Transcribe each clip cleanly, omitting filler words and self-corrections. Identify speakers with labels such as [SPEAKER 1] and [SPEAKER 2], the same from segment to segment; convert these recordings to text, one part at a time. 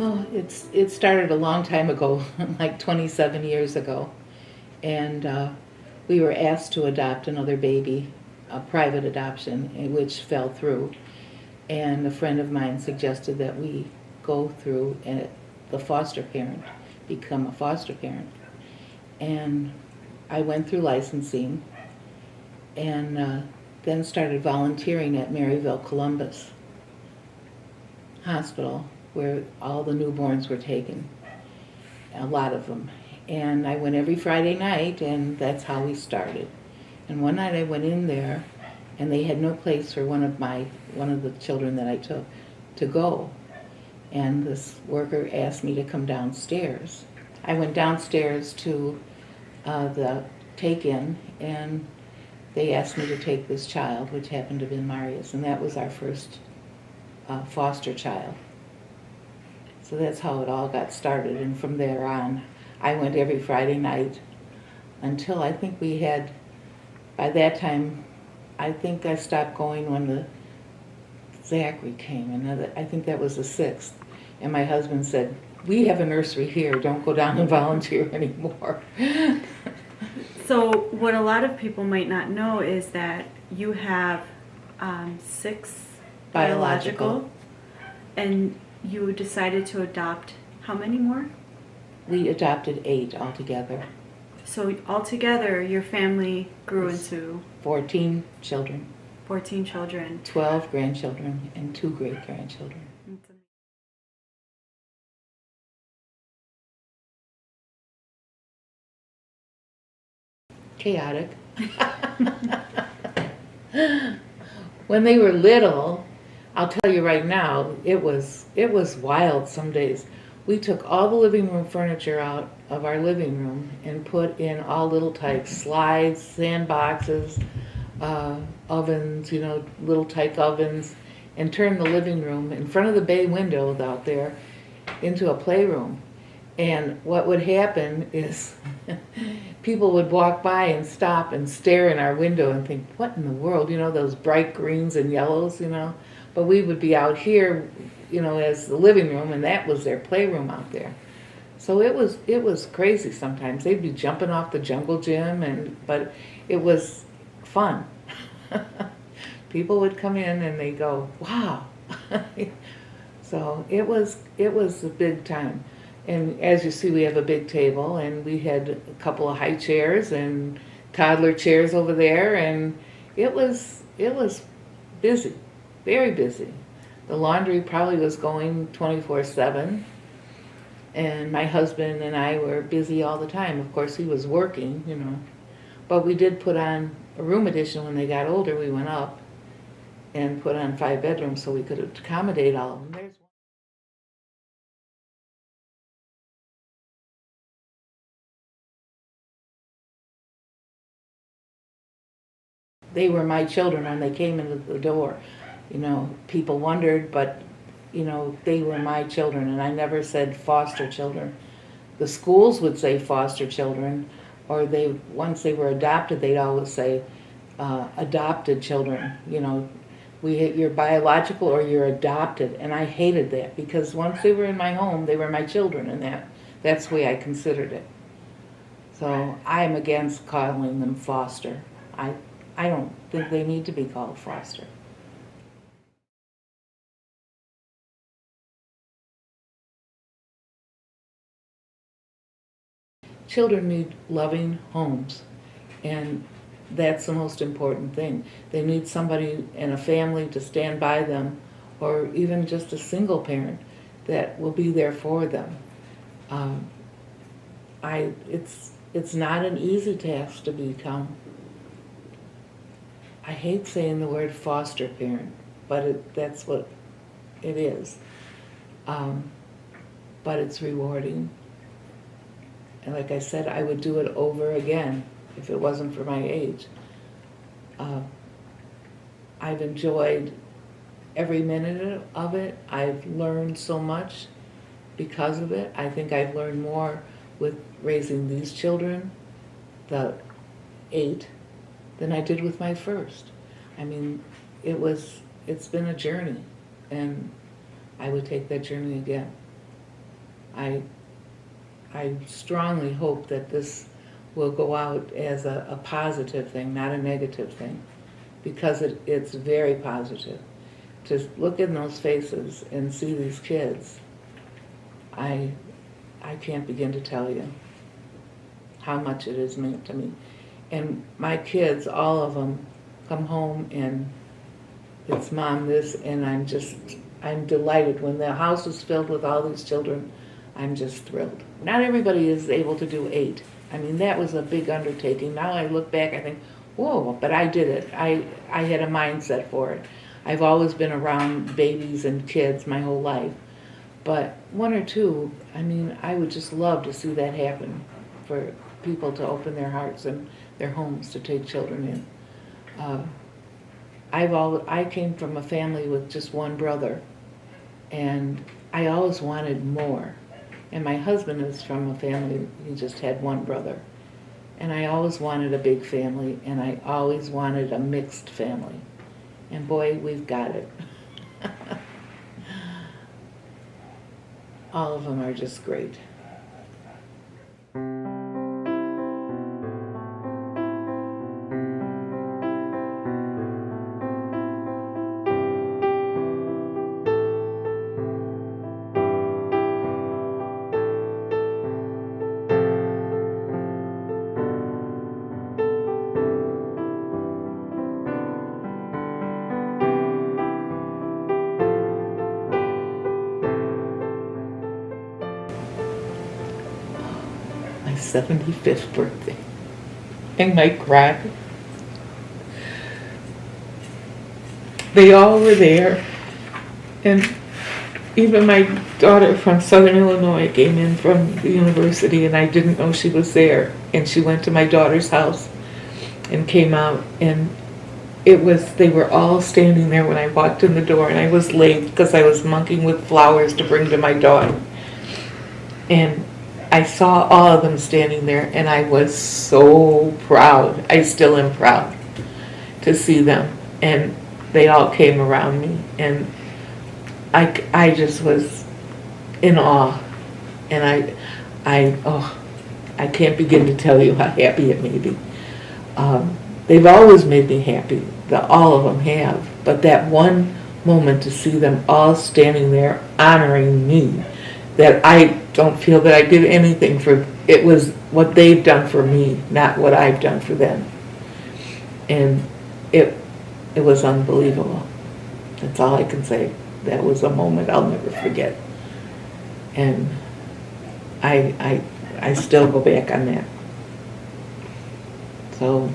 [SPEAKER 1] Oh, it started a long time ago, like 27 years ago, and we were asked to adopt another baby, a private adoption, which fell through. And a friend of mine suggested that we go through the foster parent, become a foster parent. And I went through licensing, and then started volunteering at Maryville Columbus Hospital, where all the newborns were taken, a lot of them. And I went every Friday night, and that's how we started. And one night I went in there, and they had no place for one of the children that I took to go. And this worker asked me to come downstairs. I went downstairs to the take-in, and they asked me to take this child, which happened to be Marius, and that was our first foster child. So that's how it all got started, and from there on, I went every Friday night until I think we had, by that time, I think I stopped going when the Zachary came, and I think that was the 6th. And my husband said, "We have a nursery here, don't go down and volunteer anymore."
[SPEAKER 2] So what a lot of people might not know is that you have 6 biological, and you decided to adopt how many more?
[SPEAKER 1] We adopted 8 altogether.
[SPEAKER 2] So altogether, your family grew into
[SPEAKER 1] 14 children.
[SPEAKER 2] 14 children.
[SPEAKER 1] 12 grandchildren and 2 great-grandchildren. Chaotic. When they were little, I'll tell you right now, it was wild some days. We took all the living room furniture out of our living room and put in all little types, slides, sandboxes, ovens, little type ovens, and turned the living room in front of the bay windows out there into a playroom. And what would happen is people would walk by and stop and stare in our window and think, what in the world, those bright greens and yellows, But we would be out here, as the living room, and that was their playroom out there. So it was crazy sometimes. They'd be jumping off the jungle gym, but it was fun. People would come in and they go, wow. So it was a big time. And as you see, we have a big table, and we had a couple of high chairs and toddler chairs over there, and it was busy, very busy. The laundry probably was going 24/7, and my husband and I were busy all the time. Of course, he was working, But we did put on a room addition when they got older. We went up and put on 5 bedrooms so we could accommodate all of them. They were my children when they came into the door. People wondered, but, they were my children, and I never said foster children. The schools would say foster children, or once they were adopted, they'd always say adopted children. You're biological or you're adopted, and I hated that because once they were in my home, they were my children, and that's the way I considered it. So I'm against calling them foster. I don't think they need to be called foster. Children need loving homes, and that's the most important thing. They need somebody in a family to stand by them, or even just a single parent that will be there for them. It's not an easy task to become. I hate saying the word foster parent, but that's what it is. But it's rewarding. And like I said, I would do it over again if it wasn't for my age. I've enjoyed every minute of it. I've learned so much because of it. I think I've learned more with raising these children, the 8, than I did with my first. I mean, it's been a journey, and I would take that journey again. I strongly hope that this will go out as a positive thing, not a negative thing, because it's very positive. To look in those faces and see these kids, I can't begin to tell you how much it has meant to me. And my kids, all of them, come home and it's Mom this, and I'm delighted. When the house is filled with all these children, I'm just thrilled. Not everybody is able to do 8. I mean, that was a big undertaking. Now I look back, I think, whoa, but I did it. I had a mindset for it. I've always been around babies and kids my whole life. But 1 or 2, I mean, I would just love to see that happen, for people to open their hearts and their homes to take children in. I came from a family with just 1 brother, and I always wanted more. And my husband is from a family, he just had 1 brother. And I always wanted a big family, and I always wanted a mixed family. And boy, we've got it. All of them are just great. My 75th birthday. I might cry. They all were there, and even my daughter from Southern Illinois came in from the university, and I didn't know she was there, and she went to my daughter's house and came out, and they were all standing there when I walked in the door, and I was late because I was monkeying with flowers to bring to my daughter. And I saw all of them standing there, and I was so proud. I still am proud to see them. And they all came around me, and I just was in awe. And I can't begin to tell you how happy it made me. They've always made me happy. All of them have. But that one moment to see them all standing there honoring me, that I don't feel that I did anything for. It was what they've done for me, not what I've done for them. And it was unbelievable. That's all I can say. That was a moment I'll never forget. And I still go back on that. So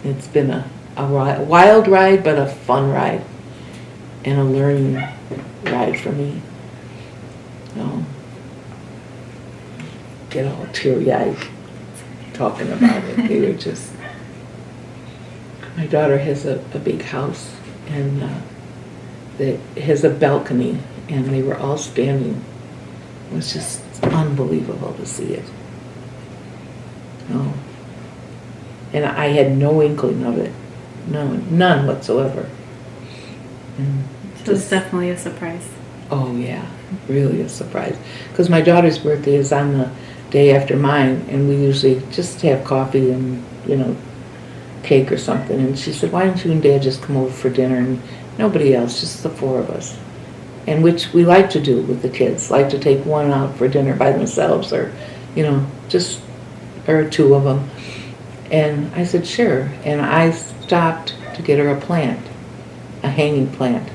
[SPEAKER 1] it's been a wild ride, but a fun ride, and a learning ride for me. Get all teary-eyed talking about it. They were just. My daughter has a big house, and it has a balcony, and they were all standing. It was just unbelievable to see it. And I had no inkling of it. None whatsoever.
[SPEAKER 2] So it's definitely a surprise.
[SPEAKER 1] Oh yeah, really a surprise. Because my daughter's birthday is on the day after mine, and we usually just have coffee and, cake or something. And she said, why don't you and Dad just come over for dinner, and nobody else, just the 4 of us. And which we like to do with the kids, like to take one out for dinner by themselves, or, just, or 2 of them. And I said, sure. And I stopped to get her a plant, a hanging plant.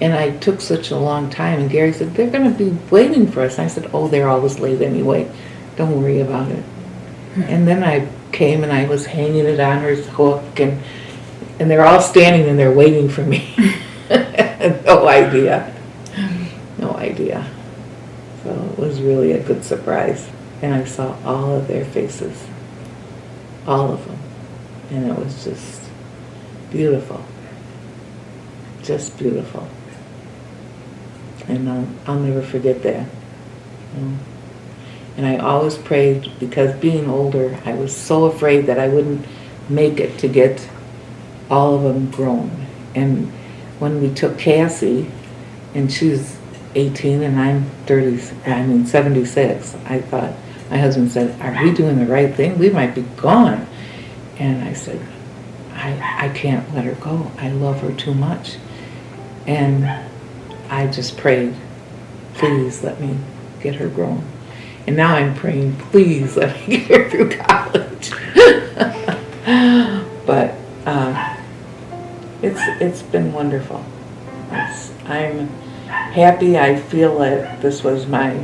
[SPEAKER 1] And I took such a long time, and Gary said, they're going to be waiting for us. And I said, oh, they're always late anyway. Don't worry about it. And then I came, and I was hanging it on her hook, and they're all standing in there waiting for me. No idea. So it was really a good surprise. And I saw all of their faces. All of them. And it was just beautiful. Just beautiful. And I'll never forget that. And I always prayed, because being older, I was so afraid that I wouldn't make it to get all of them grown. And when we took Cassie, and she's 18 and I'm 76. I thought, my husband said, are we doing the right thing? We might be gone. And I said, I can't let her go. I love her too much. And I just prayed, please let me get her grown. And now I'm praying, please let me get her through college. But it's been wonderful. I'm happy. I feel that this was my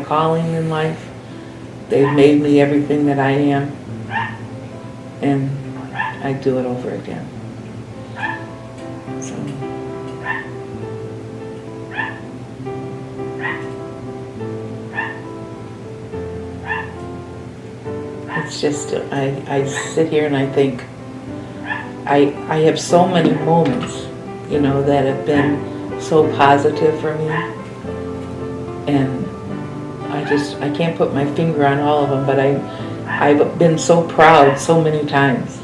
[SPEAKER 1] calling in life. They've made me everything that I am, and I'd do it over again. So it's just, I sit here and I think, I have so many moments, that have been so positive for me, and I can't put my finger on all of them, but I've been so proud so many times,